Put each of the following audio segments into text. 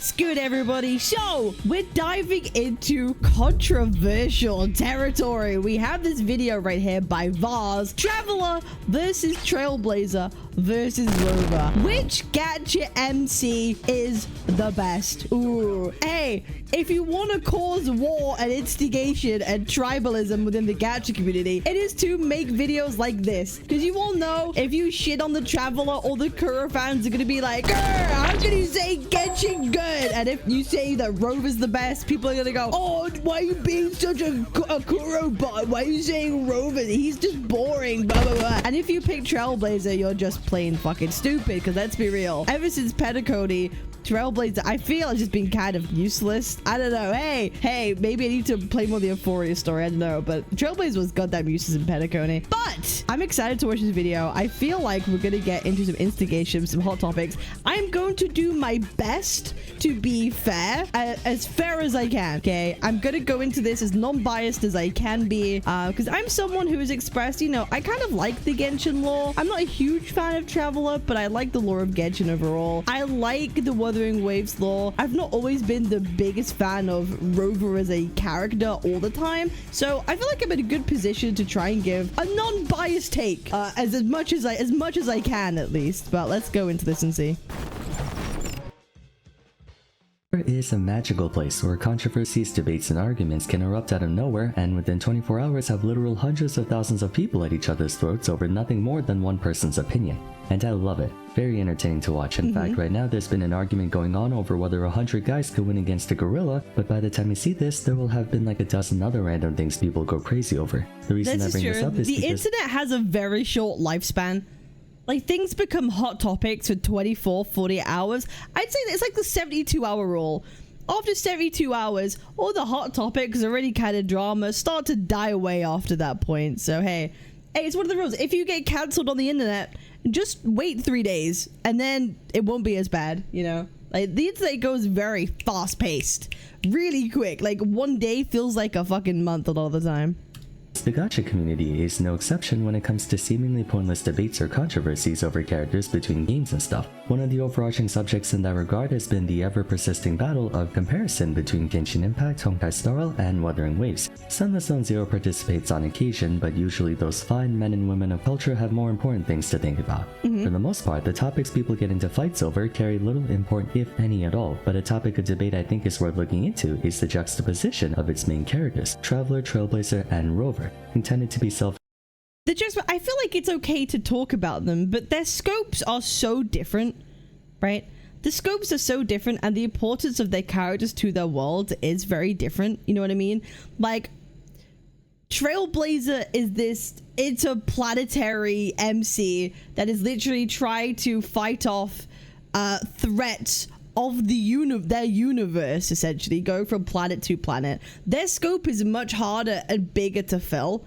What's good, everybody? So we're diving into controversial territory. We have this video right here by Vars, Traveler versus Trailblazer versus Rover. Which Gacha MC is the best? Ooh, hey, if you want to cause war and instigation and tribalism within the Gacha community, it is to make videos like this, because you all know if you shit on the Traveler, all the Kuro fans are gonna be like, how can you say Genshin good? And if you say that Rover's the best, people are gonna go, oh, why are you being such a Kuro bot? Why are you saying Rover? He's just boring, blah blah blah. And if you pick Trailblazer, you're just plain fucking stupid, because let's be real, ever since Petacody, Trailblazer, I feel, has just been kind of useless. I don't know. Hey, maybe I need to play more the Euphoria story. I don't know, but Trailblazer was goddamn useless in Petacony. But I'm excited to watch this video. I feel like we're gonna get into some instigation, some hot topics. I'm going to do my best to be fair, as fair as I can. Okay, I'm gonna go into this as non-biased as I can be, because I'm someone who has expressed, you know, I kind of like the Genshin lore. I'm not a huge fan of Traveler, but I like the lore of Genshin overall. I like the Wuthering Waves lore. I've not always been the biggest fan of Rover as a character all the time, so I feel like I'm in a good position to try and give a non-biased take, as much as I can, at least. But let's go into this and see. Is a magical place where controversies, debates, and arguments can erupt out of nowhere and within 24 hours have literal hundreds of thousands of people at each other's throats over nothing more than one person's opinion. And I love it. Very entertaining to watch. In fact, right now there's been an argument going on over whether 100 guys could win against a gorilla, but by the time you see this, there will have been like a dozen other random things people go crazy over. The reason I bring this up is the because internet has a very short lifespan. Like, things become hot topics for 24, 40 hours. I'd say it's like the 72-hour rule. After 72 hours, all the hot topics, already kind of drama, start to die away after that point. So, hey, it's one of the rules. If you get cancelled on the internet, just wait 3 days, and then it won't be as bad, you know? Like, the internet goes very fast-paced. Really quick. Like, one day feels like a fucking month a lot of the time. the Gacha community is no exception when it comes to seemingly pointless debates or controversies over characters between games and stuff. One of the overarching subjects in that regard has been the ever-persisting battle of comparison between Genshin Impact, Honkai Star Rail, and Wuthering Waves. Sunless Zone Zero participates on occasion, but usually those fine men and women of culture have more important things to think about. For the most part, the topics people get into fights over carry little import, if any at all, but a topic of debate I think is worth looking into is the juxtaposition of its main characters, Traveler, Trailblazer, and Rover, intended to be I feel like it's okay to talk about them, but their scopes are so different, right? The scopes are so different, and the importance of their characters to their world is very different, you know what I mean? Like, Trailblazer is this interplanetary MC that is literally trying to fight off threats of their universe, essentially, going from planet to planet. Their scope is much harder and bigger to fill.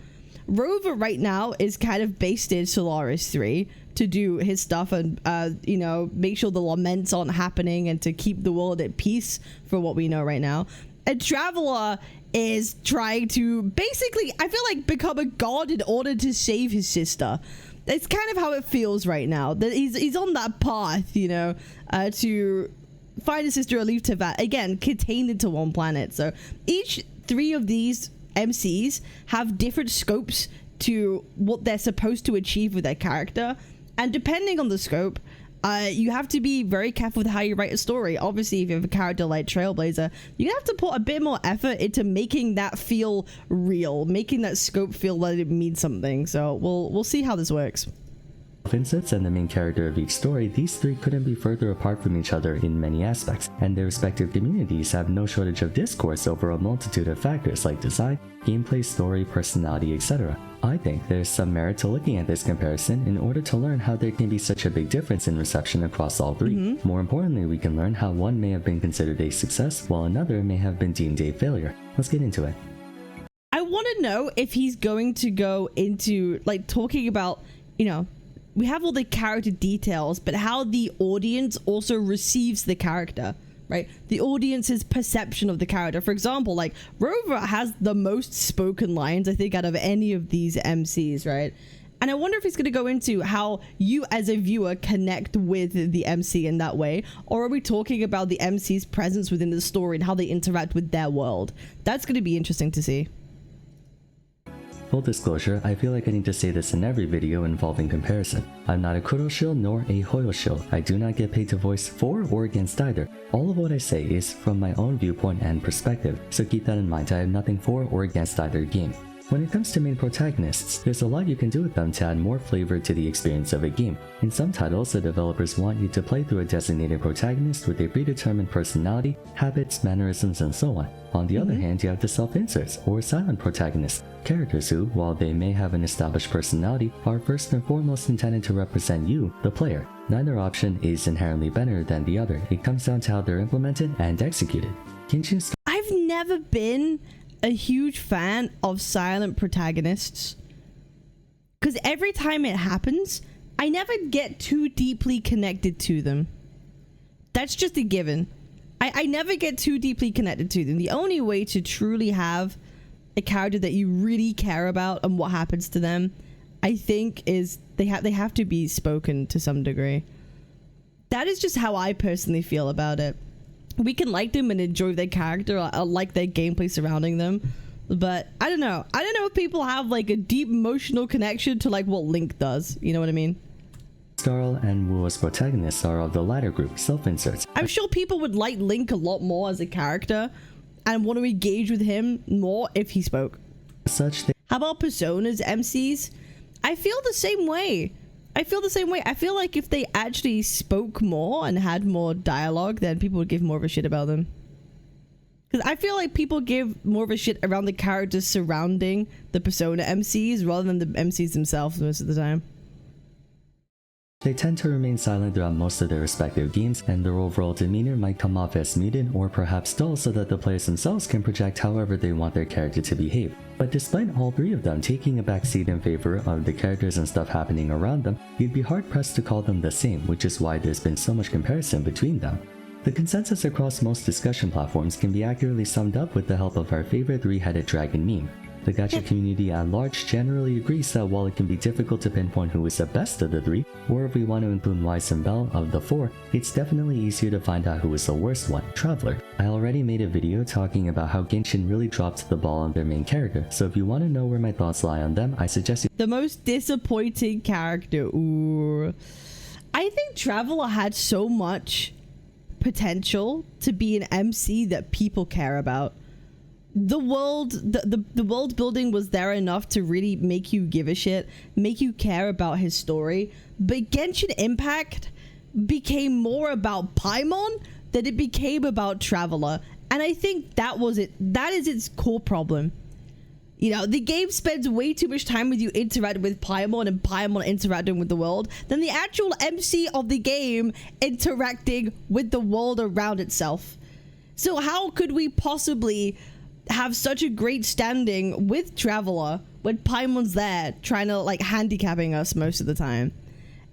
Rover right now is kind of based in Solaris 3 to do his stuff and, you know, make sure the laments aren't happening and to keep the world at peace for what we know right now. And Traveler is trying to basically, I feel like, become a god in order to save his sister. It's kind of how it feels right now. That he's on that path, you know, to find his sister or leave Teyvat, again, contained into one planet. So each three of these MCs have different scopes to what they're supposed to achieve with their character, and depending on the scope, you have to be very careful with how you write a story. Obviously, if you have a character like Trailblazer, you have to put a bit more effort into making that feel real, making that scope feel like it means something. So we'll see how this works. Vincent and the main character of each story, these three couldn't be further apart from each other in many aspects, and their respective communities have no shortage of discourse over a multitude of factors like design, gameplay, story, personality, etc. I think there's some merit to looking at this comparison in order to learn how there can be such a big difference in reception across all three. More importantly, we can learn how one may have been considered a success while another may have been deemed a failure. Let's get into it. I want to know if he's going to go into, like, talking about, you know, we have all the character details, but how the audience also receives the character, right? The audience's perception of the character. For example, like, Rover has the most spoken lines, I think, out of any of these MCs, right? And I wonder if it's going to go into how you as a viewer connect with the MC in that way. Or are we talking about the MC's presence within the story and how they interact with their world? That's going to be interesting to see. Full disclosure, I feel like I need to say this in every video involving comparison. I'm not a Kuro shill nor a Hoyo shill. I do not get paid to voice for or against either. All of what I say is from my own viewpoint and perspective, so keep that in mind. I have nothing for or against either game. When it comes to main protagonists, there's a lot you can do with them to add more flavor to the experience of a game. In some titles, the developers want you to play through a designated protagonist with a predetermined personality, habits, mannerisms, and so on. On the other hand, you have the self-inserts, or silent protagonists, characters who, while they may have an established personality, are first and foremost intended to represent you, the player. Neither option is inherently better than the other. It comes down to how they're implemented and executed. I've never been a huge fan of silent protagonists, because every time it happens, I never get too deeply connected to them. That's just a given. I never get too deeply connected to them. The only way to truly have a character that you really care about and what happens to them, I think, is they have to be spoken to some degree. That is just how I personally feel about it. We can like them and enjoy their character, or like their gameplay surrounding them, but I don't know if people have like a deep emotional connection to like what Link does, you know what I mean? Starl and Wuo's protagonists are of the latter group, self-inserts. I'm sure people would like Link a lot more as a character and want to engage with him more if he spoke. How about Persona's MCs? I feel the same way. I feel like if they actually spoke more and had more dialogue, then people would give more of a shit about them. Because I feel like people give more of a shit around the characters surrounding the Persona MCs rather than the MCs themselves most of the time. They tend to remain silent throughout most of their respective games, and their overall demeanor might come off as muted or perhaps dull so that the players themselves can project however they want their character to behave. But despite all three of them taking a backseat in favor of the characters and stuff happening around them, you'd be hard-pressed to call them the same, which is why there's been so much comparison between them. The consensus across most discussion platforms can be accurately summed up with the help of our favorite three-headed dragon meme. The gacha community at large generally agrees that while it can be difficult to pinpoint who is the best of the three, or if we want to include Weiss and Bell of the four, it's definitely easier to find out who is the worst one, Traveler. I already made a video talking about how Genshin really dropped the ball on their main character, so if you want to know where my thoughts lie on them, I suggest you— The most disappointing character, ooh. I think Traveler had so much potential to be an MC that people care about. The world building was there enough to really make you give a shit, make you care about his story, but Genshin Impact became more about Paimon than it became about Traveler, and I think that was it. That is its core problem. You know, the game spends way too much time with you interacting with Paimon and Paimon interacting with the world than the actual MC of the game interacting with the world around itself. So how could we possibly have such a great standing with Traveler when Paimon's there trying to like handicapping us most of the time?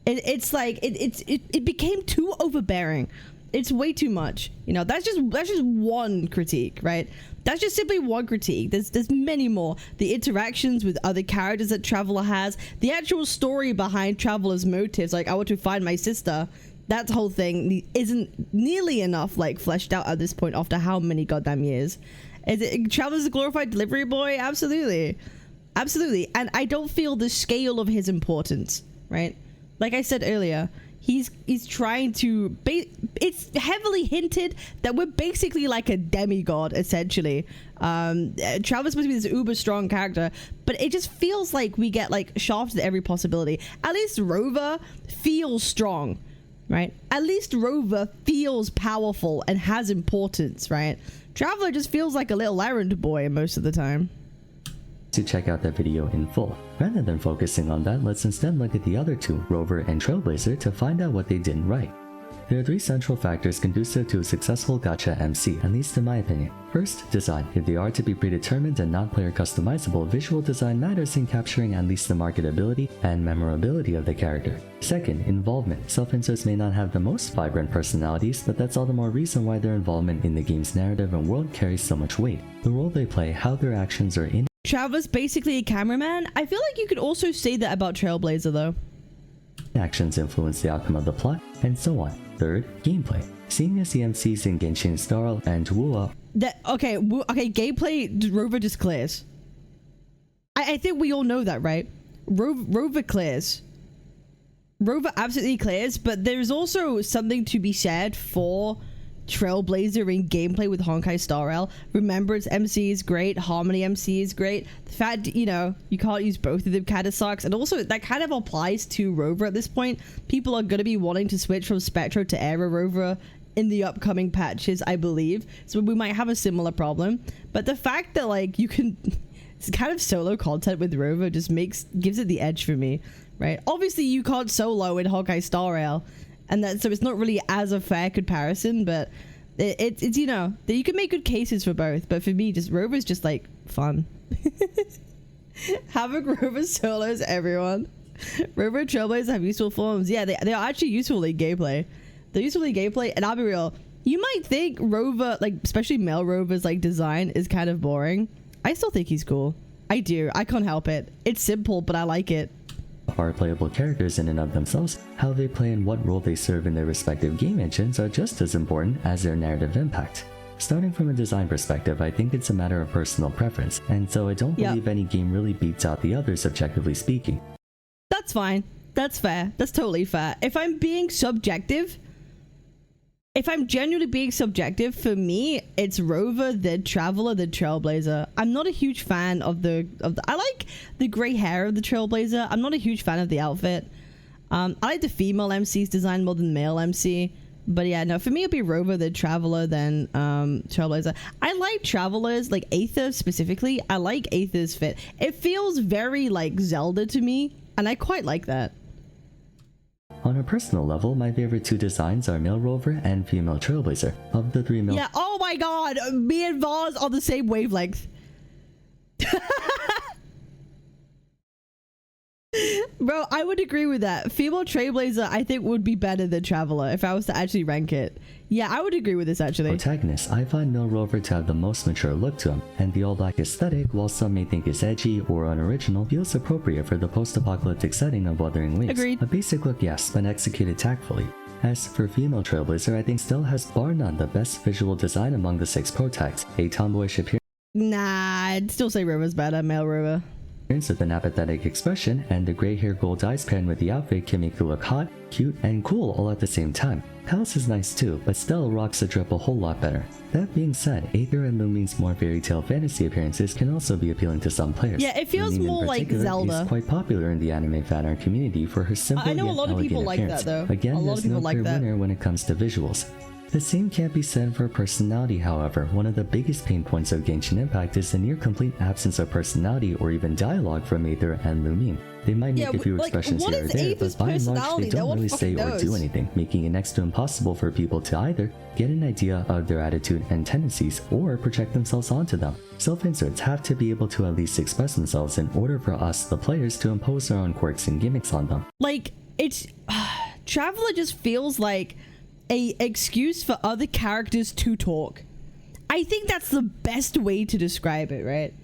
It's like it became too overbearing. It's way too much. You know, that's just one critique, right? That's just simply one critique. There's many more. The interactions with other characters that Traveler has, the actual story behind Traveler's motives, like I want to find my sister. That whole thing isn't nearly enough like fleshed out at this point after how many goddamn years. Traveler's a glorified delivery boy? Absolutely. Absolutely. And I don't feel the scale of his importance, right? Like I said earlier, he's trying to... It's heavily hinted that we're basically like a demigod, essentially. Traveler's supposed to be this uber strong character, but it just feels like we get like shafted at every possibility. At least Rover feels strong, right? At least Rover feels powerful and has importance, right? Traveler just feels like a little errand boy most of the time. To check out that video in full. Rather than focusing on that, let's instead look at the other two, Rover and Trailblazer, to find out what they didn't right. There are three central factors conducive to a successful gacha MC, at least in my opinion. First, design. If they are to be predetermined and not player customizable, visual design matters in capturing at least the marketability and memorability of the character. Second, involvement. Self-inserts may not have the most vibrant personalities, but that's all the more reason why their involvement in the game's narrative and world carries so much weight. The role they play, how their actions are in Traveler's basically a cameraman. I feel like you could also say that about Trailblazer though. Actions influence the outcome of the plot, and so on. Third, gameplay. Seeing as the MCs in Genshin Star and Wuthering. Okay, gameplay, Rover just clears. I think we all know that, right? Rover clears. Rover absolutely clears, but there's also something to be said for Trailblazer in gameplay with Honkai Star Rail. Remembrance MC is great, Harmony MC is great. The fact, you know, you can't use both of them kind of sucks. And also, that kind of applies to Rover at this point. People are going to be wanting to switch from Spectro to Era Rover in the upcoming patches, I believe. So we might have a similar problem. But the fact that, like, you can... it's kind of solo content with Rover just gives it the edge for me, right? Obviously, you can't solo in Honkai Star Rail. And so it's not really as a fair comparison, but it's you know, you can make good cases for both. But for me, just Rover's just like fun. Having Rover solos, everyone. Rover and Trailblazers have useful forms. Yeah, they are actually useful in gameplay. They're useful in gameplay, and I'll be real. You might think Rover, like especially male Rover's like design is kind of boring. I still think he's cool. I do. I can't help it. It's simple, but I like it. Are playable characters in and of themselves, how they play and what role they serve in their respective game engines are just as important as their narrative impact. Starting from a design perspective, I think it's a matter of personal preference, and so I don't believe any game really beats out the others objectively speaking. That's fine. That's fair. That's totally fair. If I'm being subjective, if I'm genuinely being subjective, for me, it's Rover, then Traveler, then Trailblazer. I'm not a huge fan of the I like the gray hair of the Trailblazer. I'm not a huge fan of the outfit. I like the female MC's design more than the male MC. But yeah, no, for me, it'd be Rover, then Traveler, then Trailblazer. I like Travelers, like Aether specifically. I like Aether's fit. It feels very like Zelda to me, and I quite like that. On a personal level, my favorite two designs are male Rover and female Trailblazer. Of the three male... Yeah, oh my god! Me and Vaz on the same wavelength. Bro, I would agree with that. Female Trailblazer, I think, would be better than Traveler if I was to actually rank it. Yeah, I would agree with this, actually. Protagonist, I find male Rover to have the most mature look to him, and the all-black aesthetic, while some may think is edgy or unoriginal, feels appropriate for the post-apocalyptic setting of Wuthering Waves. Agreed. A basic look, yes, but executed tactfully. As for female Trailblazer, I think still has bar none the best visual design among the 6 protags. A tomboyish appearance. Nah, I'd still say Rover's better, male Rover. With an apathetic expression, and the gray hair gold eyes paired with the outfit can make you look hot, cute, and cool all at the same time. Palace is nice too, but Stella rocks the drip a whole lot better. That being said, Aether and Lumine's more fairy tale fantasy appearances can also be appealing to some players. Yeah, it feels Lumine more like Zelda. Is quite popular in the anime fan art community for her simple I know yet a lot of elegant people like appearance. that though. Again, a lot there's of people no like clear that. winner when it comes to visuals. The same can't be said for personality, however. One of the biggest pain points of Genshin Impact is the near complete absence of personality or even dialogue from Aether and Lumine. They might make a few expressions here or there, but by and large they don't really say or do anything, making it next to impossible for people to either get an idea of their attitude and tendencies or project themselves onto them. Self-inserts have to be able to at least express themselves in order for us, the players, to impose our own quirks and gimmicks on them. Like, it's... Traveler just feels like a excuse for other characters to talk. I think that's the best way to describe it, right?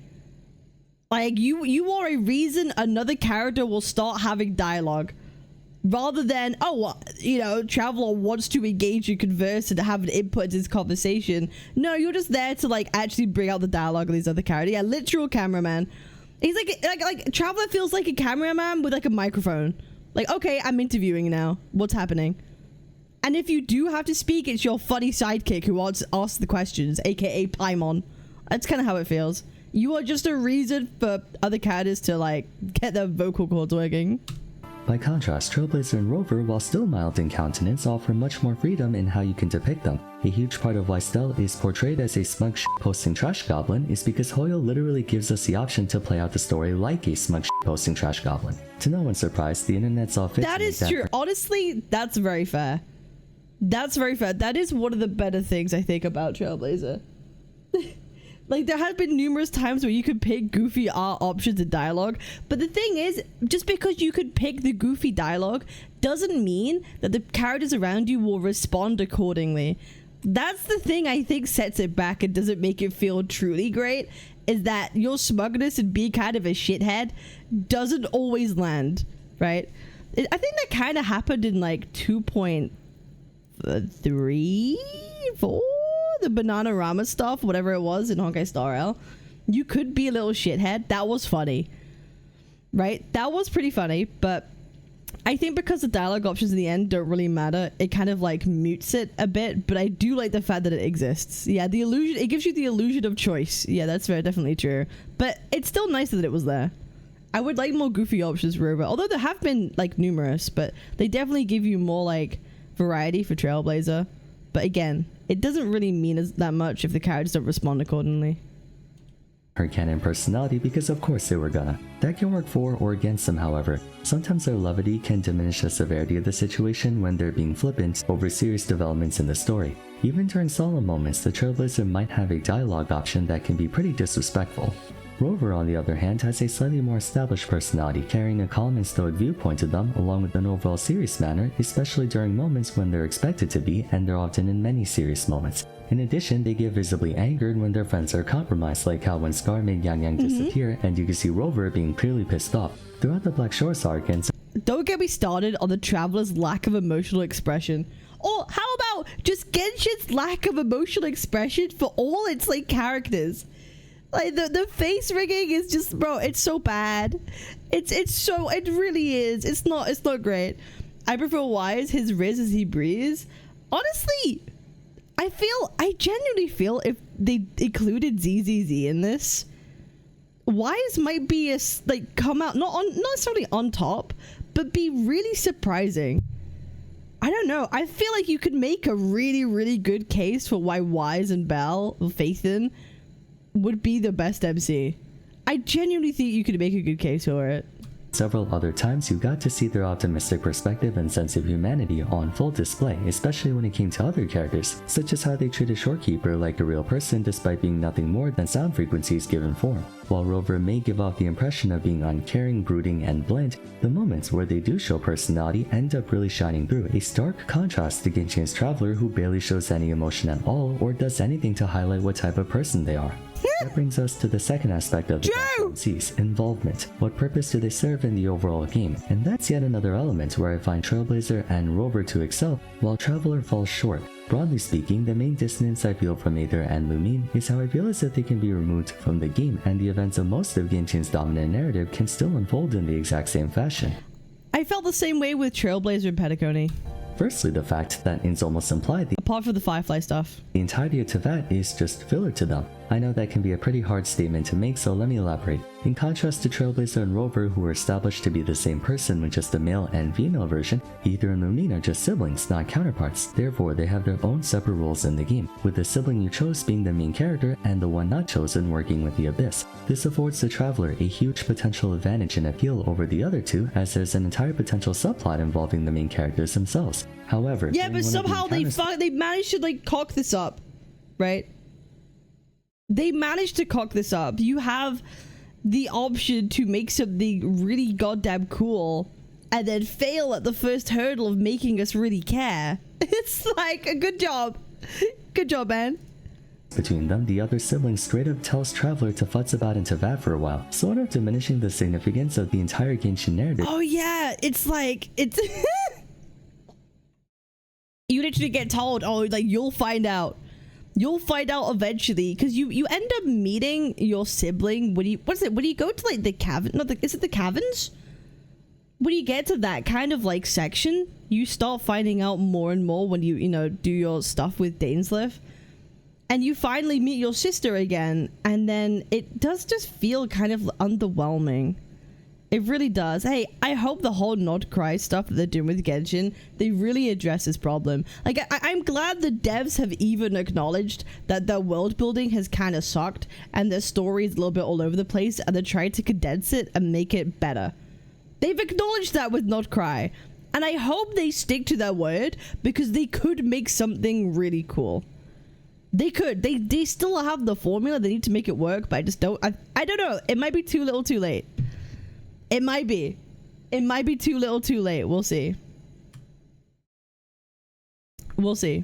Like, you are a reason another character will start having dialogue. Rather than, oh, you know, Traveler wants to engage and converse and have an input into this conversation. No, you're just there to, like, actually bring out the dialogue of these other characters. Yeah, literal cameraman. He's like Traveler feels like a cameraman with, like, a microphone. Like, okay, I'm interviewing now. What's happening? And if you do have to speak, it's your funny sidekick who asks the questions, aka Paimon. That's kind of how it feels. You are just a reason for other characters to, like, get their vocal cords working. By contrast, Trailblazer and Rover, while still mild in countenance, offer much more freedom in how you can depict them. A huge part of why Stella is portrayed as a smug posting trash goblin is because Hoyo literally gives us the option to play out the story like a smug posting trash goblin. To no one's surprise, the internet saw fit. That is true. Honestly, that's very fair. That's very fair. That is one of the better things I think about Trailblazer. Like, there have been numerous times where you could pick goofy art options in dialogue, but the thing is, just because you could pick the goofy dialogue doesn't mean that the characters around you will respond accordingly. That's the thing I think sets it back and doesn't make it feel truly great. is that your smugness and be kind of a shithead doesn't always land, right? I think that kind of happened in like 2.3, 4, the Bananarama stuff, whatever it was in Honkai Star Rail. You could be a little shithead. That was funny, right? That was pretty funny, but I think because the dialogue options in the end don't really matter, it kind of like mutes it a bit, but I do like the fact that it exists. Yeah, the illusion, it gives you the illusion of choice. Yeah, that's very definitely true. But it's still nice that it was there. I would like more goofy options for Rover, although there have been like numerous, but they definitely give you more like variety for Trailblazer. But again, it doesn't really mean that much if the characters don't respond accordingly. Her canon personality, because of course they were gonna. That can work for or against them, however. Sometimes their levity can diminish the severity of the situation when they're being flippant over serious developments in the story. Even during solemn moments, the Trailblazer might have a dialogue option that can be pretty disrespectful. Rover, on the other hand, has a slightly more established personality, carrying a calm and stoic viewpoint to them, along with an overall serious manner, especially during moments when they're expected to be, and they're often in many serious moments. In addition, they get visibly angered when their friends are compromised, like how when Scar made Yang Yang disappear, and you can see Rover being clearly pissed off. Throughout the Black Shores arc, and don't get me started on the Traveler's lack of emotional expression. Or how about just Genshin's lack of emotional expression for all its like characters? Like the face rigging is just, bro, it's so bad. It really is. It's not great. I prefer Wise, his riz as he breathes. Honestly, I genuinely feel if they included ZZZ in this, Wise might be come out not necessarily on top, but be really surprising. I don't know. I feel like you could make a really, really good case for why Wise and Bell, Faithin, would be the best MC. I genuinely think you could make a good case for it. Several other times you got to see their optimistic perspective and sense of humanity on full display, especially when it came to other characters, such as how they treated Shorekeeper like a real person despite being nothing more than sound frequencies given form. While Rover may give off the impression of being uncaring, brooding, and blunt, the moments where they do show personality end up really shining through, a stark contrast to Genshin's Traveler, who barely shows any emotion at all or does anything to highlight what type of person they are. That brings us to the second aspect of the MC's involvement. What purpose do they serve in the overall game? And that's yet another element where I find Trailblazer and Rover to excel, while Traveler falls short. Broadly speaking, the main dissonance I feel from Aether and Lumine is how I feel as if they can be removed from the game, and the events of most of Genshin's dominant narrative can still unfold in the exact same fashion. I felt the same way with Trailblazer and Petacone. Firstly, the fact that it's almost implied apart from the Firefly stuff, the entirety of toThe is just filler to them. I know that can be a pretty hard statement to make, so let me elaborate. In contrast to Trailblazer and Rover, who are established to be the same person with just a male and female version, Aether and Lumine are just siblings, not counterparts. Therefore, they have their own separate roles in the game, with the sibling you chose being the main character and the one not chosen working with the Abyss. This affords the Traveler a huge potential advantage and appeal over the other two, as there's an entire potential subplot involving the main characters themselves. However, yeah, but somehow they managed to like cock this up, right? They managed to cock this up. You have the option to make something really goddamn cool and then fail at the first hurdle of making us really care. It's like a good job. Good job, man. Between them, the other sibling straight up tells Traveler to futz about in toThe for a while, sort of diminishing the significance of the entire Genshin narrative. Oh yeah, it's like, it's... You literally get told, oh, like, you'll find out. You'll find out eventually, because you end up meeting your sibling when you, when you go to like the cavern, no, is it the caverns? When you get to that kind of like section, you start finding out more and more when you know, do your stuff with Dainsleif. And you finally meet your sister again, and then it does just feel kind of underwhelming. It really does. Hey, I hope the whole Not Cry stuff that they're doing with Genshin, they really address this problem. Like, I'm glad the devs have even acknowledged that their world building has kind of sucked and their story is a little bit all over the place, and they're trying to condense it and make it better. They've acknowledged that with Not Cry, and I hope they stick to their word, because they could make something really cool. They could. They still have the formula. They need to make it work, but I just don't. I don't know. It might be too little too late. It might be. It might be too little too late. We'll see. We'll see.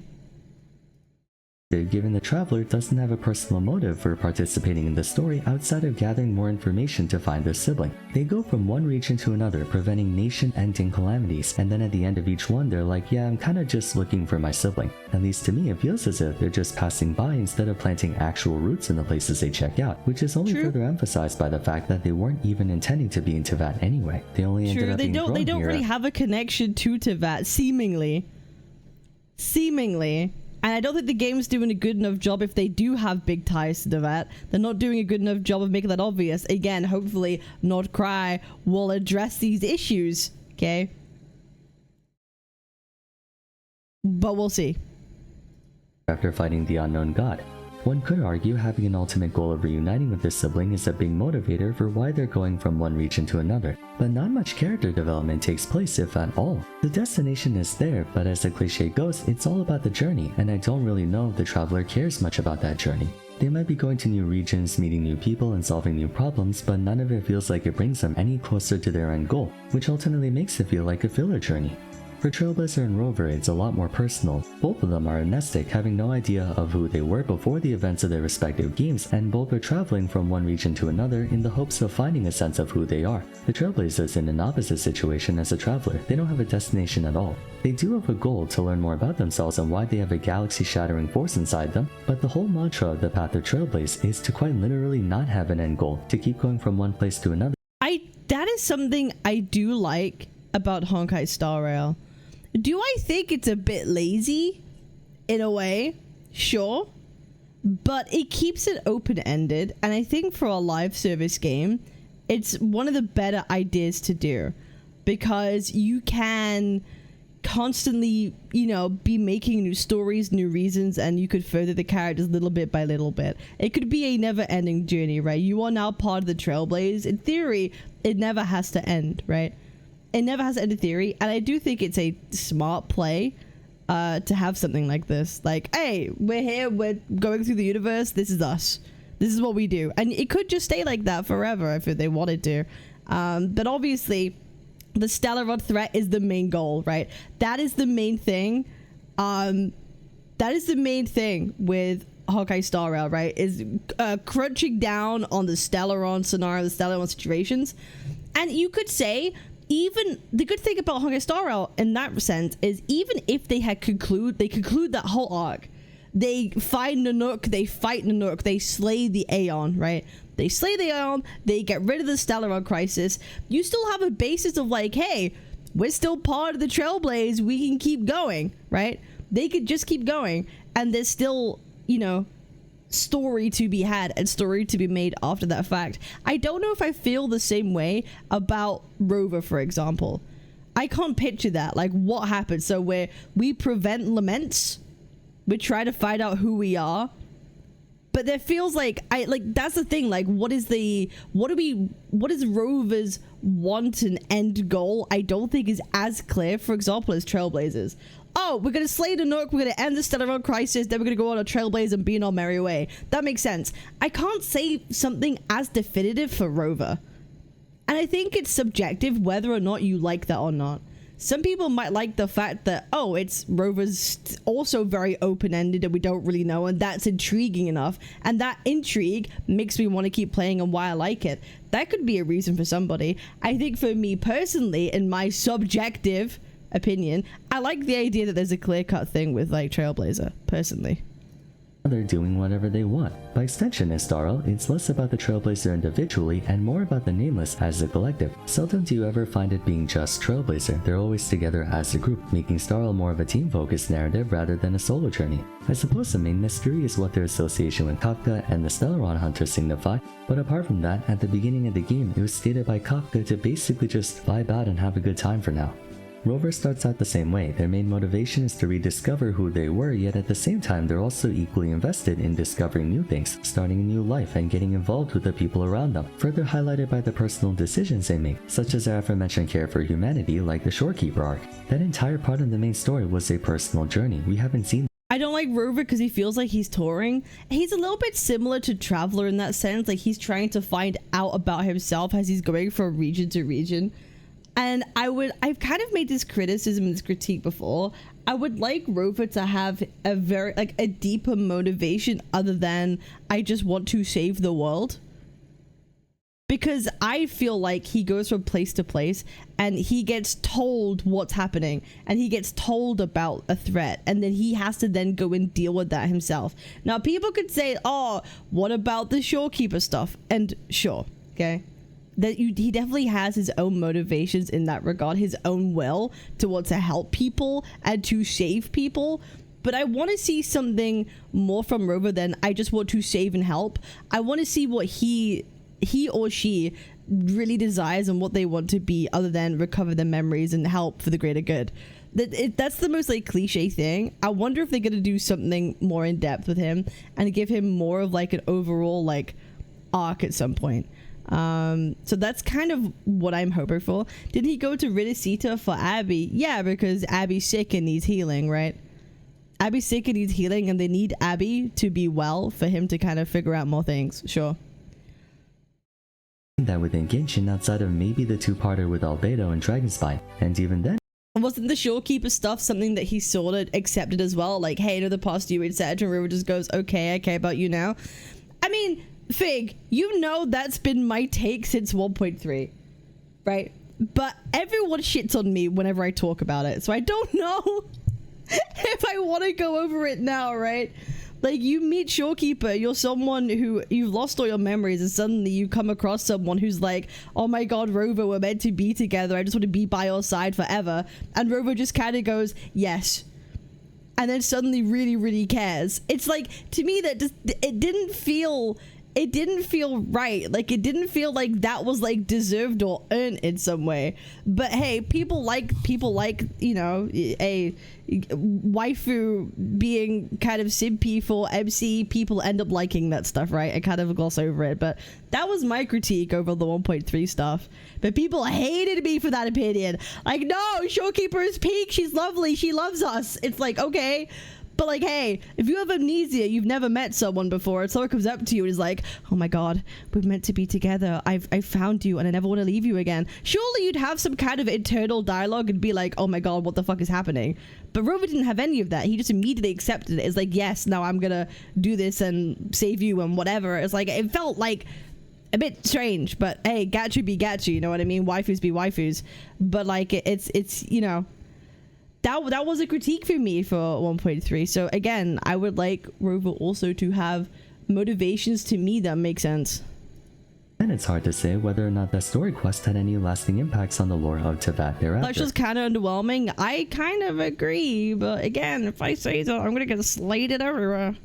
given the traveler doesn't have a personal motive for participating in the story outside of gathering more information to find their sibling. They go from one region to another, preventing nation-ending calamities, and then at the end of each one they're like, yeah, I'm kinda just looking for my sibling. At least to me it feels as if they're just passing by instead of planting actual roots in the places they check out, which is only further emphasized by the fact that they weren't even intending to be in Teyvat anyway. They only ended up being they don't here. really have a connection to Teyvat, seemingly. And I don't think the game's doing a good enough job if they do have big ties to Teyvat. They're not doing a good enough job of making that obvious. Again, hopefully Not Cry will address these issues, okay? But we'll see. After fighting the unknown god. One could argue having an ultimate goal of reuniting with their sibling is a big motivator for why they're going from one region to another, but not much character development takes place if at all. The destination is there, but as the cliche goes, it's all about the journey, and I don't really know if the traveler cares much about that journey. They might be going to new regions, meeting new people, and solving new problems, but none of it feels like it brings them any closer to their end goal, which ultimately makes it feel like a filler journey. For Trailblazer and Rover, it's a lot more personal. Both of them are amnestic, having no idea of who they were before the events of their respective games, and both are traveling from one region to another in the hopes of finding a sense of who they are. The Trailblazer's in an opposite situation as a traveler. They don't have a destination at all. They do have a goal to learn more about themselves and why they have a galaxy-shattering force inside them, but the whole mantra of the path of Trailblaze is to quite literally not have an end goal, to keep going from one place to another. That is something I do like about Honkai Star Rail. Do I think it's a bit lazy? In a way, sure. But it keeps it open-ended, and I think for a live service game, it's one of the better ideas to do. Because you can constantly, you know, be making new stories, new reasons, and you could further the characters little bit by little bit. It could be a never-ending journey, right? You are now part of the Trailblaze. In theory, it never has to end, right? It never has to end in theory, and I do think it's a smart play to have something like this. Like, hey, we're here, we're going through the universe, this is us. This is what we do. And it could just stay like that forever if they wanted to. But obviously, the Stellarod threat is the main goal, right? That is the main thing. That is the main thing with Honkai Star Rail, right? Is crunching down on the Stellaron scenario, the Stellaron situations. And you could say, even the good thing about Honkai Star Rail in that sense is even if they conclude that whole arc, they find Nanook, they fight Nanook, they slay the Aeon, right? They slay the Aeon, they get rid of the Stellarod crisis. You still have a basis of like, hey, we're still part of the Trailblaze, we can keep going, right? They could just keep going, and there's still, you know, story to be had and story to be made after that fact. I don't know if I feel the same way about Rover, for example. I can't picture that. Like, what happened? So we prevent laments, we try to find out who we are, but there feels like that's the thing. Like, what is Rover's want and end goal? I don't think is as clear, for example, as Trailblazers. Oh, we're going to slay the Nook, we're going to end the Stellarod crisis, then we're going to go on a Trailblaze and be on our merry way. That makes sense. I can't say something as definitive for Rover. And I think it's subjective whether or not you like that or not. Some people might like the fact that, oh, it's Rover's also very open-ended and we don't really know, and that's intriguing enough. And that intrigue makes me want to keep playing and why I like it. That could be a reason for somebody. I think for me personally, in my subjective opinion, I like the idea that there's a clear-cut thing with like Trailblazer, personally. They're doing whatever they want. By extension, in Star Rail, it's less about the Trailblazer individually and more about the Nameless as a collective. Seldom do you ever find it being just Trailblazer, they're always together as a group, making Star Rail more of a team-focused narrative rather than a solo journey. I suppose the main mystery is what their association with Kafka and the Stellaron Hunter signify, but apart from that, at the beginning of the game, it was stated by Kafka to basically just vibe out and have a good time for now. Rover starts out the same way. Their main motivation is to rediscover who they were, yet at the same time they're also equally invested in discovering new things, starting a new life, and getting involved with the people around them, further highlighted by the personal decisions they make, such as their aforementioned care for humanity like the Shorekeeper arc. That entire part of the main story was a personal journey. We haven't seen. I don't like Rover because he feels like he's touring. He's a little bit similar to Traveler in that sense, like he's trying to find out about himself as he's going from region to region. And I've kind of made this criticism and this critique before. I would like Rover to have a very, like, a deeper motivation other than I just want to save the world. Because I feel like he goes from place to place and he gets told what's happening and he gets told about a threat and then he has to then go and deal with that himself. Now, people could say, oh, what about the shorekeeper stuff? And sure, okay. He definitely has his own motivations in that regard, his own will to want to help people and to save people. But I want to see something more from Rover than I just want to save and help. I want to see what he or she really desires and what they want to be other than recover their memories and help for the greater good. That's the most like cliche thing. I wonder if they're going to do something more in depth with him and give him more of like an overall like arc at some point. So that's kind of what I'm hoping for. Did he go to Ridicita for Abby? Yeah, because Abby's sick and needs healing, right? Abby's sick and needs healing and they need Abby to be well for him to kind of figure out more things. Sure. That within Genshin outside of maybe the two-parter with Albedo and Dragonspine, and even then wasn't the shorekeeper stuff something that he sort of accepted as well? Like, hey, no, the past you and Sag and River just goes, okay, I care about you now. I mean, Fig, you know that's been my take since 1.3, right? But everyone shits on me whenever I talk about it, so I don't know if I want to go over it now, right? Like, you meet Shorekeeper, you're someone who, you've lost all your memories, and suddenly you come across someone who's like, oh my god, Rover, we're meant to be together, I just want to be by your side forever. And Rover just kind of goes, yes. And then suddenly really, really cares. It's like, to me, that just, it didn't feel right. Like, it didn't feel like that was like deserved or earned in some way. But hey, people like, you know, a waifu being kind of simpy for MC. People end up liking that stuff, right? I kind of gloss over it, but that was my critique over the 1.3 stuff. But people hated me for that opinion. Like, no, Shorekeeper is peak, she's lovely, she loves us. It's like, okay, but like, hey, if you have amnesia, you've never met someone before, and someone comes up to you and is like, oh my god, we're meant to be together, I found you and I never want to leave you again. Surely you'd have some kind of internal dialogue and be like, oh my god, what the fuck is happening? But Rover didn't have any of that. He just immediately accepted it. It's like, yes, now I'm gonna do this and save you and whatever. It's like, it felt like a bit strange, but hey, gacha be gacha, you know what I mean? Waifus be waifus. But like, it's you know, that was a critique for me for 1.3. So again, I would like Rover also to have motivations to me that make sense. And it's hard to say whether or not that story quest had any lasting impacts on the lore of toThe thereafter. That's just kind of underwhelming. I kind of agree, but again, if I say so, I'm gonna get slated everywhere.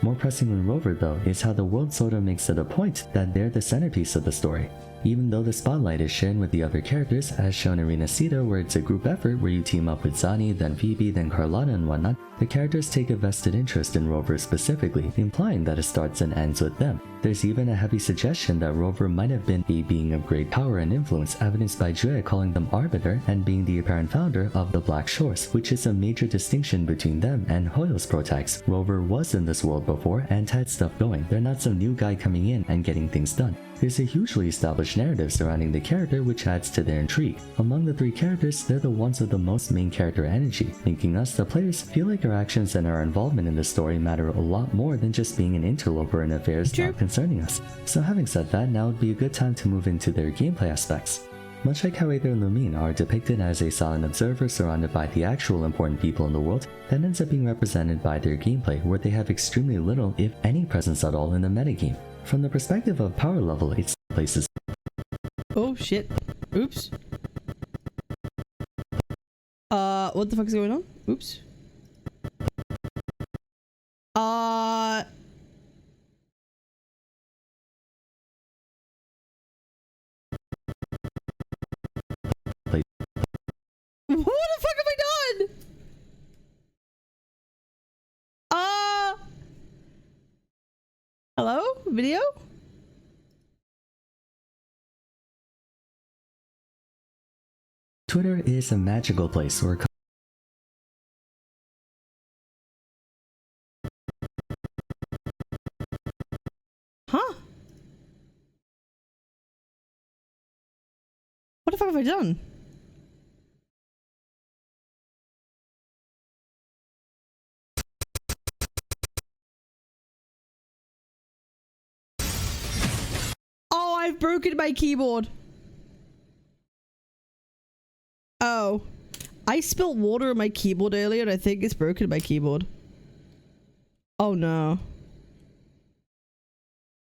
More pressing than Rover though is how the world sort of makes it a point that they're the centerpiece of the story. Even though the spotlight is shared with the other characters, as shown in Renacida, where it's a group effort where you team up with Zani, then Phoebe, then Carlotta and whatnot, the characters take a vested interest in Rover specifically, implying that it starts and ends with them. There's even a heavy suggestion that Rover might have been a being of great power and influence, evidenced by Drea calling them Arbiter and being the apparent founder of the Black Shores, which is a major distinction between them and Hoyo's protags. Rover was in this world before and had stuff going. They're not some new guy coming in and getting things done. There's a hugely established narrative surrounding the character which adds to their intrigue. Among the three characters, they're the ones with the most main character energy, making us, the players, feel like our actions and our involvement in the story matter a lot more than just being an interloper in affairs not concerning us. So having said that, now would be a good time to move into their gameplay aspects. Much like how Aether and Lumine are depicted as a silent observer surrounded by the actual important people in the world, that ends up being represented by their gameplay, where they have extremely little, if any, presence at all in the metagame. From the perspective of power level, it's places. Oh shit. Oops. What the fuck is going on? Oops. What the fuck have I done? Hello? Video? Twitter is a magical place where huh? What the fuck have I done? I've broken my keyboard. Oh. I spilled water on my keyboard earlier and I think it's broken my keyboard. Oh no.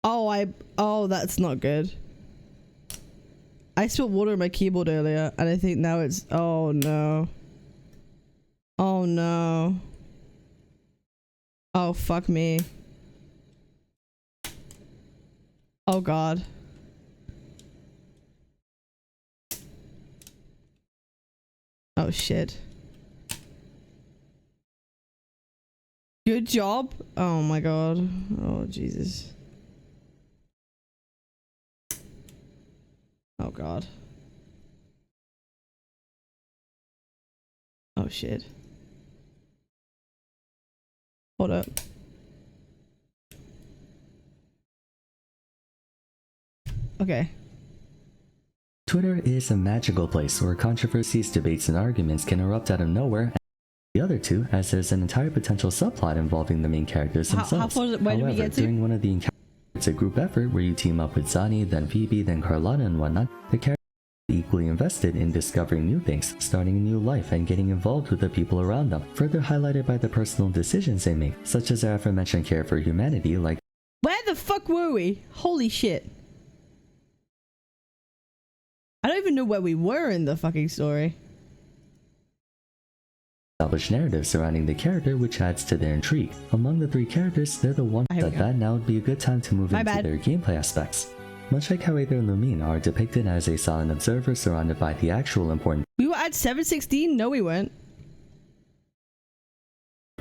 Oh, that's not good. I spilled water on my keyboard earlier and I think now it's... Oh no. Oh no. Oh fuck me. Oh god. Oh shit. Good job. Oh my god. Oh Jesus. Oh god. Oh shit. Hold up. Okay. Twitter is a magical place where controversies, debates, and arguments can erupt out of nowhere, and the other two, as there's an entire potential subplot involving the main characters themselves. Where did we get to? During one of the encounters, it's a group effort where you team up with Zani, then Phoebe, then Carlotta, and whatnot. The characters are equally invested in discovering new things, starting a new life, and getting involved with the people around them, further highlighted by the personal decisions they make, such as their aforementioned care for humanity, like... Where the fuck were we? Holy shit. I don't even know where we were in the fucking story. Established narrative surrounding the character, which adds to their intrigue. Among the three characters, they're the ones that now would be a good time to move into their gameplay aspects. Much like how Aether and Lumine are depicted as a silent observer surrounded by the actual important We were at 716? No, we weren't.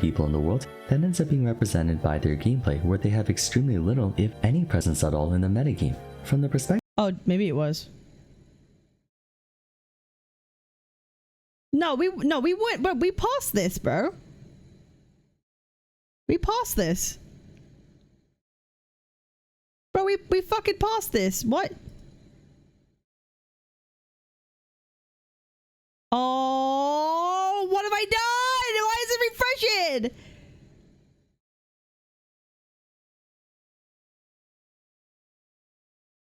people in the world, that ends up being represented by their gameplay, where they have extremely little, if any, presence at all in the metagame. From the perspective... Oh, maybe it was. No, we went, but we passed this, bro. We passed this. Bro, we fucking passed this. What? Oh, what have I done? Why is it refreshing?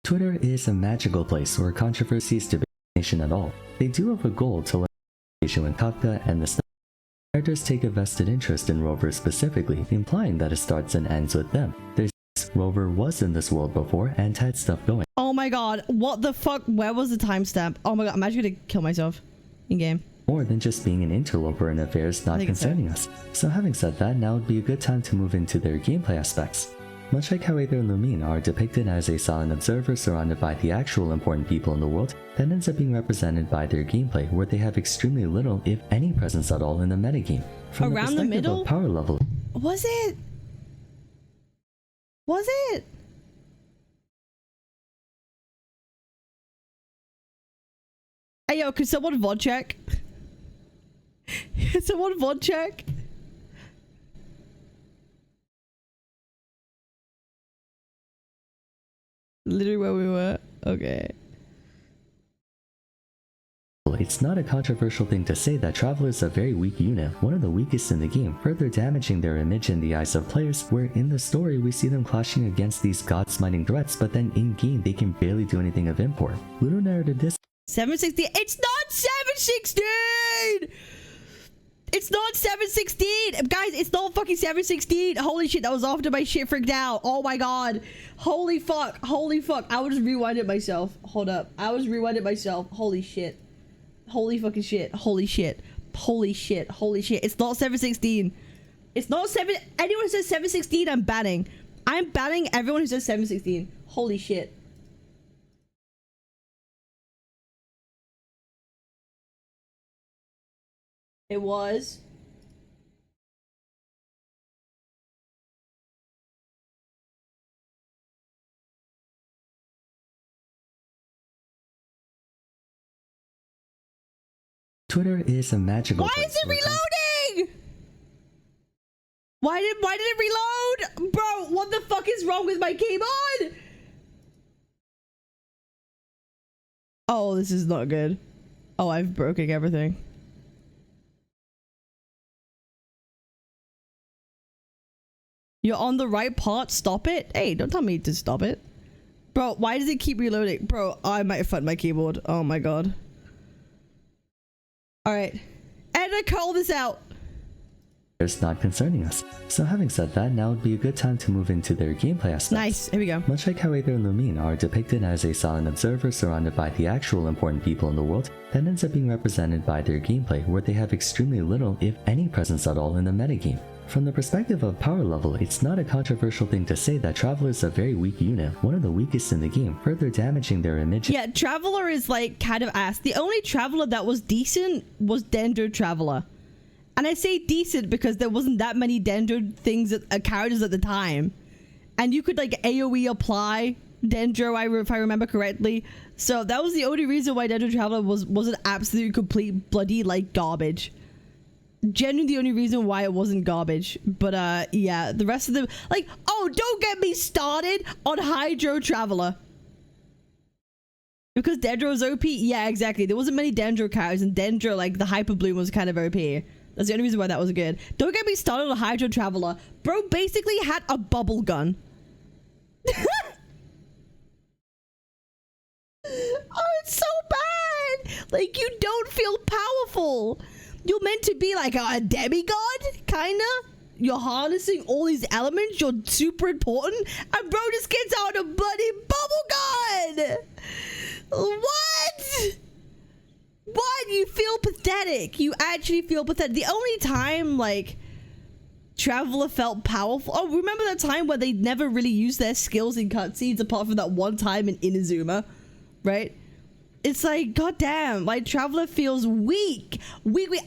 Twitter is a magical place where controversies debate at all. They do have a goal to learn with Kafka and the characters take a vested interest in Rover specifically, implying that it starts and ends with them. There's Rover was in this world before and had stuff going. Oh my god, what the fuck? Where was the timestamp? Oh my god, I'm actually gonna kill myself in game. More than just being an interloper in affairs not concerning us. So having said that, now would be a good time to move into their gameplay aspects. Much like how Aether and Lumine are depicted as a silent observer surrounded by the actual important people in the world, that ends up being represented by their gameplay, where they have extremely little, if any, presence at all in the metagame. From Around the middle? Of power level. Was it? Was it? Hey yo, can someone VOD check? Can someone VOD check? Literally where we were. Okay. It's not a controversial thing to say that Traveler is a very weak unit, one of the weakest in the game, further damaging their image in the eyes of players, where in the story we see them clashing against these god-smiting threats, but then in-game they can barely do anything of import. Ludo narrated this 716. It's not 716! It's not 716! Guys, it's not fucking 716! Holy shit, that was after my shit freaked out. Oh my god. Holy fuck. Holy fuck. I was rewinding myself. Hold up. I was rewinding myself. Holy shit. Holy fucking shit. Holy shit. Holy shit. Holy shit. It's not 716. It's not 7... Anyone who says 716, I'm banning. I'm banning everyone who says 716. Holy shit. It was... Twitter is a magical Why is it reloading? Why did it reload? Bro, what the fuck is wrong with my keyboard? Oh, this is not good. Oh, I've broken everything. You're on the right part. Stop it. Hey, don't tell me to stop it. Bro, why does it keep reloading? Bro, I might have fucked my keyboard. Oh my god. Alright. Editor, call this out. It's not concerning us. So having said that, now would be a good time to move into their gameplay aspects. Nice, here we go. Much like how Aether and Lumine are depicted as a silent observer surrounded by the actual important people in the world, that ends up being represented by their gameplay, where they have extremely little, if any, presence at all in the metagame. From the perspective of power level, it's not a controversial thing to say that Traveler is a very weak unit, one of the weakest in the game, further damaging their image. Yeah, Traveler is like kind of ass. The only Traveler that was decent was Dendro Traveler. And I say decent because there wasn't that many Dendro things, characters at the time. And you could like AoE apply Dendro, if I remember correctly. So that was the only reason why Dendro Traveler was an absolute complete bloody like garbage. Genuinely the only reason why it wasn't garbage. But yeah, the rest of them, like, oh, don't get me started on Hydro Traveler. Because Dendro's OP? Yeah, exactly. There wasn't many Dendro characters, and Dendro, like, the Hyper Bloom was kind of OP. That's the only reason why that was good. Don't get me started on Hydro Traveler. Bro basically had a bubble gun. Oh, it's so bad. Like, you don't feel powerful. You're meant to be like a demigod, kinda. You're harnessing all these elements. You're super important. And bro just gets out a bloody bubble gun. What? What? You feel pathetic. You actually feel pathetic. The only time, like, Traveler felt powerful. Oh, remember that time where they never really used their skills in cutscenes apart from that one time in Inazuma, right? It's like, goddamn, like, Traveler feels weak.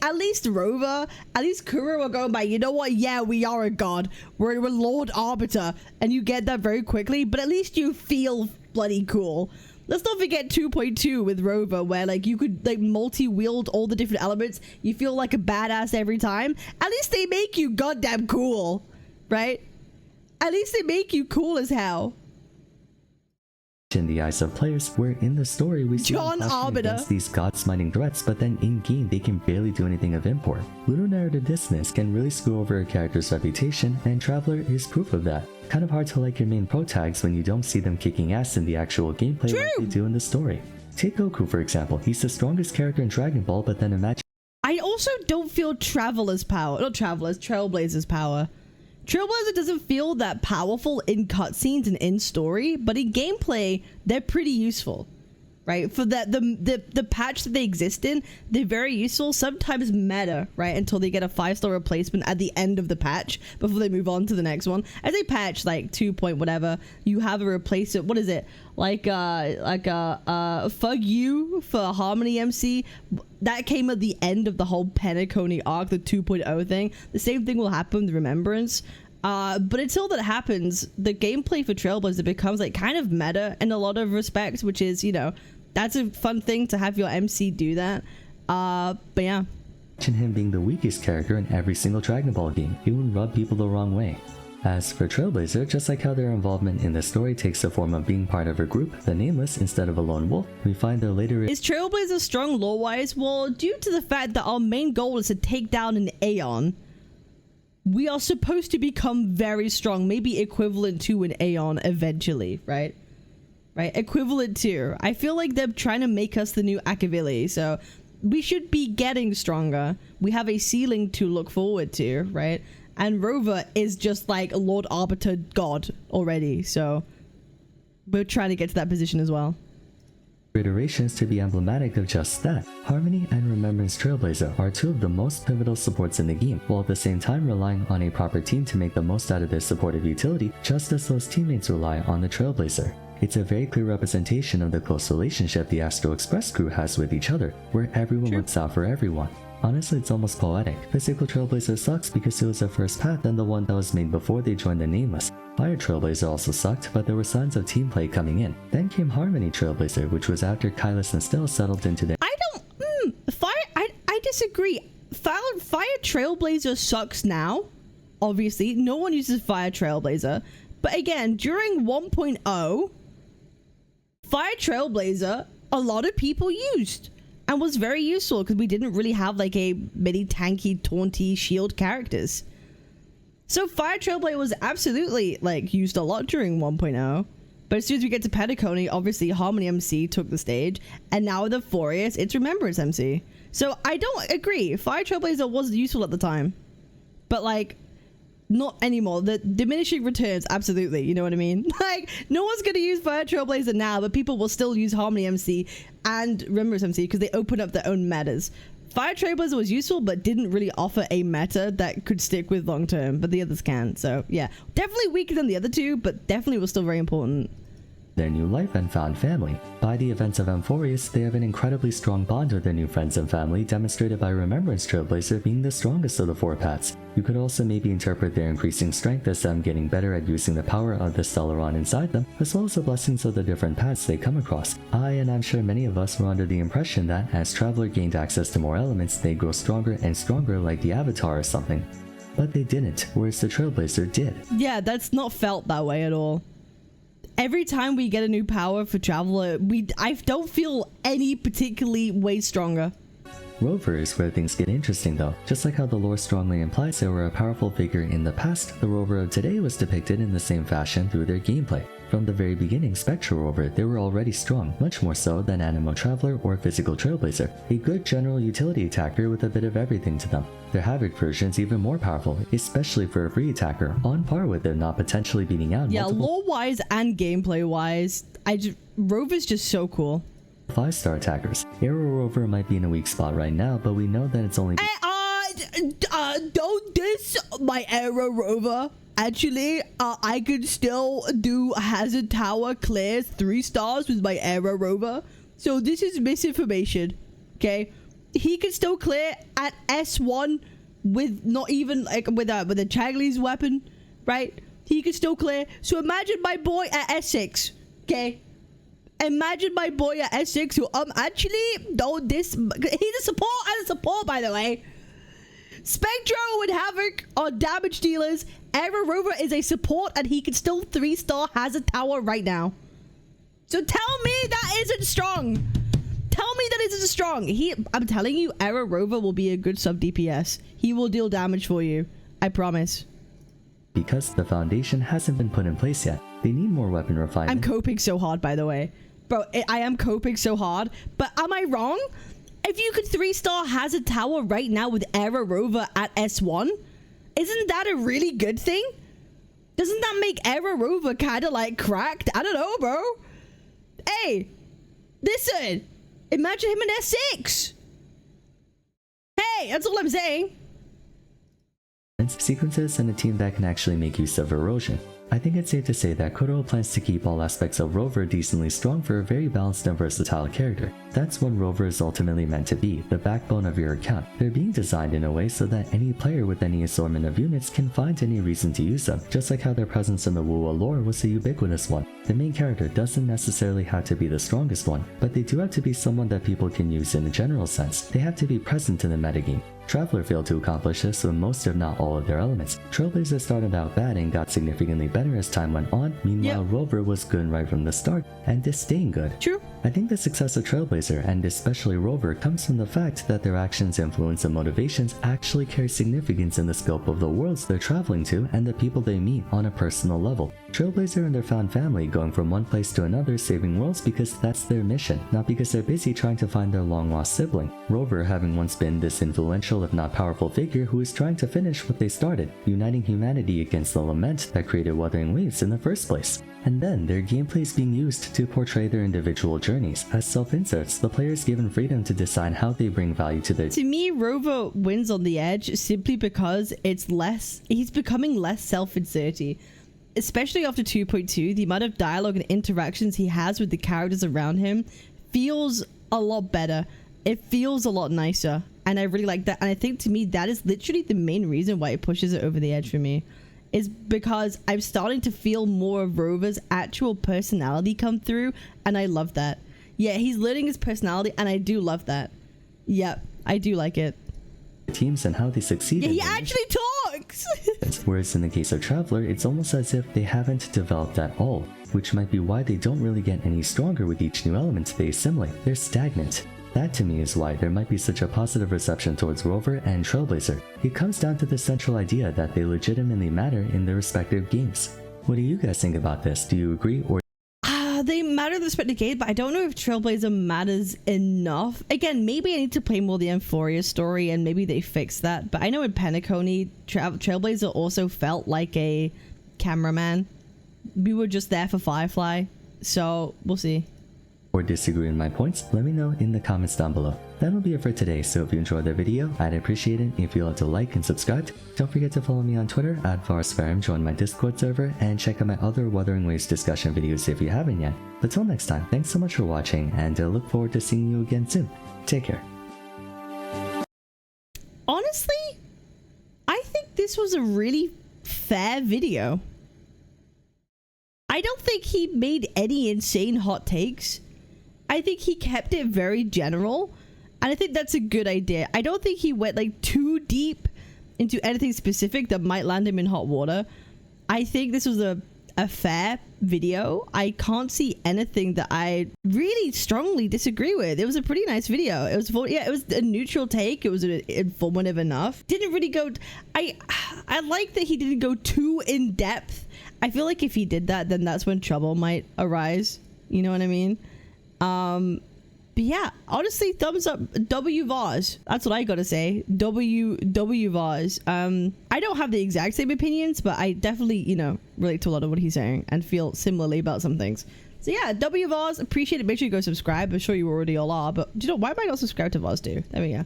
At least Rover, at least Kuro are going by, you know what? Yeah, we are a god. We're Lord Arbiter. And you get that very quickly, but at least you feel bloody cool. Let's not forget 2.2 with Rover, where like you could like multi-wield all the different elements. You feel like a badass every time. At least they make you goddamn cool, right? At least they make you cool as hell. In the eyes of players, where in the story we see John them Arbiter against these god-smiting threats, but then in-game they can barely do anything of import. Little narrative dissonance can really screw over a character's reputation, and Traveler is proof of that. Kind of hard to like your main pro-tags when you don't see them kicking ass in the actual gameplay like they do in the story. Take Goku for example, he's the strongest character in Dragon Ball, but then imagine— I also don't feel Traveler's power, not Traveler's, Trailblazer's power. Trailblazer doesn't feel that powerful in cutscenes and in story, but in gameplay, they're pretty useful, right? For that, the patch that they exist in, they're very useful, sometimes meta, right? Until they get a 5-star replacement at the end of the patch before they move on to the next one. As they patch like 2 point whatever, you have a replacement. What is it? Like Fug You for Harmony MC. That came at the end of the whole Penacony arc, the 2.0 thing. The same thing will happen with Remembrance. But until that happens, the gameplay for Trailblazer becomes like kind of meta in a lot of respects, which is, you know, that's a fun thing to have your MC do that. But yeah. Imagine him being the weakest character in every single Dragon Ball game. It would rub people the wrong way. As for Trailblazer, just like how their involvement in the story takes the form of being part of a group, the Nameless, instead of a lone wolf, we find their later— Is Trailblazer strong lore-wise? Well, due to the fact that our main goal is to take down an Aeon, we are supposed to become very strong, maybe equivalent to an Aeon eventually, right? Right? Equivalent to. I feel like they're trying to make us the new Akavili, so we should be getting stronger. We have a ceiling to look forward to, right? And Rover is just like Lord Arbiter God already, so we're trying to get to that position as well. Iterations to be emblematic of just that. Harmony and Remembrance Trailblazer are two of the most pivotal supports in the game, while at the same time relying on a proper team to make the most out of their supportive utility, just as those teammates rely on the Trailblazer. It's a very clear representation of the close relationship the Astro Express crew has with each other, where everyone looks out for everyone. Honestly, it's almost poetic. Physical Trailblazer sucks because it was their first path and the one that was made before they joined the Nameless. Fire Trailblazer also sucked, but there were signs of team play coming in. Then came Harmony Trailblazer, which was after Kylus and Stell settled into their— I disagree. Fire Trailblazer sucks now. Obviously, no one uses Fire Trailblazer. But again, during 1.0, Fire Trailblazer, a lot of people used. And was very useful because we didn't really have like many tanky, taunty shield characters. So Fire Trailblazer was absolutely like used a lot during 1.0. But as soon as we get to Petacone, obviously Harmony MC took the stage, and now with the Furious, it's Remembrance MC. So I don't agree. Fire Trailblazer was useful at the time, but like, not anymore. The diminishing returns, absolutely. You know what I mean? Like, no one's gonna use Fire Trailblazer now, but people will still use Harmony MC and Remembrance MC because they open up their own metas. Fire Trailblazer was useful, but didn't really offer a meta that could stick with long term, but the others can. So yeah, definitely weaker than the other two, but definitely was still very important. Their new life and found family. By the events of Amphorius, they have an incredibly strong bond with their new friends and family, demonstrated by Remembrance Trailblazer being the strongest of the 4 paths. You could also maybe interpret their increasing strength as them getting better at using the power of the Stellaron inside them, as well as the blessings of the different paths they come across. And I'm sure many of us were under the impression that as Traveler gained access to more elements, they'd grow stronger and stronger like the Avatar or something. But they didn't, whereas the Trailblazer did. Yeah, that's not felt that way at all. Every time we get a new power for Traveler, I don't feel any particularly way stronger. Rover is where things get interesting though. Just like how the lore strongly implies they were a powerful figure in the past, the Rover of today was depicted in the same fashion through their gameplay. From the very beginning, Spectral Rover, they were already strong, much more so than Animo Traveler or Physical Trailblazer, a good general utility attacker with a bit of everything to them. Their Havoc version's even more powerful, especially for a free attacker, on par with them not potentially beating out lore-wise and gameplay-wise, Rover's just so cool. 5-star attackers. Arrow Rover might be in a weak spot right now, but we know that it's only don't diss my Arrow Rover. Actually, I could still do Hazard Tower clears 3 stars with my Arrow Rover. So this is misinformation, okay? He could still clear at S1 with not even like with a Chagley's weapon, right? He could still clear. So imagine my boy at S6, okay? Imagine my boy at S6 who actually don't diss. He's a support and a support, by the way. Spectro and Havoc are damage dealers. Arrow Rover is a support and he can still 3-star Hazard Tower right now. So tell me that isn't strong. Tell me that isn't strong. I'm telling you, Arrow Rover will be a good sub DPS. He will deal damage for you. I promise. Because the foundation hasn't been put in place yet. They need more weapon refinement. I'm coping so hard, by the way. Bro, I am coping so hard. But am I wrong? If you could 3-star Hazard Tower right now with Arrow Rover at S1, isn't that a really good thing? Doesn't that make Arrow Rover kind of like cracked? I don't know, bro. Hey, listen. Imagine him in S6. Hey, that's all I'm saying. Sequences and a team that can actually make use of erosion. I think it's safe to say that Kuro plans to keep all aspects of Rover decently strong for a very balanced and versatile character. That's what Rover is ultimately meant to be, the backbone of your account. They're being designed in a way so that any player with any assortment of units can find any reason to use them, just like how their presence in the Wuwa lore was a ubiquitous one. The main character doesn't necessarily have to be the strongest one, but they do have to be someone that people can use in a general sense. They have to be present in the metagame. Traveler failed to accomplish this with most if not all of their elements. Trailblazer started out bad and got significantly better as time went on, meanwhile Rover was good right from the start, and is staying good. True. I think the success of Trailblazer, and especially Rover, comes from the fact that their actions, influence, and motivations actually carry significance in the scope of the worlds they're traveling to and the people they meet on a personal level. Trailblazer and their found family going from one place to another saving worlds because that's their mission, not because they're busy trying to find their long-lost sibling. Rover having once been this influential if not powerful figure who is trying to finish what they started, uniting humanity against the lament that created Wuthering Waves in the first place. And then their gameplay is being used to portray their individual journeys. As self-inserts, the player is given freedom to decide how they bring value to their... To me, Rover wins on the edge simply because he's becoming less self-inserty. Especially after 2.2, the amount of dialogue and interactions he has with the characters around him feels a lot better. It feels a lot nicer. And I really like that. And I think to me, that is literally the main reason why it pushes it over the edge for me. Is because I'm starting to feel more of Rover's actual personality come through. And I love that. Yeah, he's learning his personality and I do love that. Yep, I do like it. Teams and how they succeed. Yeah, he actually talks! Whereas in the case of Traveler, it's almost as if they haven't developed at all, which might be why they don't really get any stronger with each new element they assimilate. They're stagnant. That to me is why there might be such a positive reception towards Rover and Trailblazer. It comes down to the central idea that they legitimately matter in their respective games. What do you guys think about this? Do you agree or... matter of the respect to game, but I don't know if Trailblazer matters enough. Again, maybe I need to play more of the Euphoria story and maybe they fix that. But I know in Penacony, Trailblazer also felt like a cameraman. We were just there for Firefly. So we'll see. Or disagree with my points, let me know in the comments down below. That'll be it for today, so if you enjoyed the video, I'd appreciate it if you'd like to like and subscribe. Don't forget to follow me on Twitter at @VarsFarum, join my Discord server, and check out my other Wuthering Waves discussion videos if you haven't yet. But till next time, thanks so much for watching, and I look forward to seeing you again soon. Take care. Honestly, I think this was a really fair video. I don't think he made any insane hot takes. I think he kept it very general, and I think that's a good idea. I don't think he went like too deep into anything specific that might land him in hot water. I think this was a fair video. I can't see anything that I really strongly disagree with. It was a pretty nice video. It was a neutral take. It was informative enough. Didn't really go. I like that he didn't go too in depth. I feel like if he did that, then that's when trouble might arise. You know what I mean? But yeah, honestly, thumbs up. W Vars. That's what I gotta say. W Vars. I don't have the exact same opinions, but I definitely, you know, relate to a lot of what he's saying and feel similarly about some things. So yeah, W Vars, appreciate it. Make sure you go subscribe. I'm sure you already all are, but you know, why am I not subscribed to Vars too? There we go.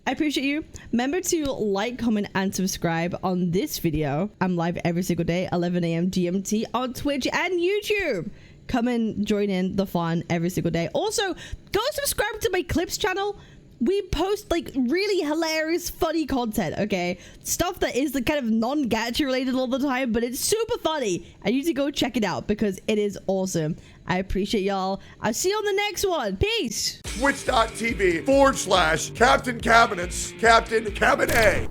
I appreciate you. Remember to like, comment, and subscribe on this video. I'm live every single day, 11 AM GMT on Twitch and YouTube. Come and join in the fun every single day. Also, go subscribe to my Clips channel. We post like really hilarious, funny content, okay? Stuff that is the kind of non-gacha related all the time, but it's super funny. I need to go check it out because it is awesome. I appreciate y'all. I'll see you on the next one. Peace. Twitch.tv/Captain Cabinetz, Captain Cabinetz.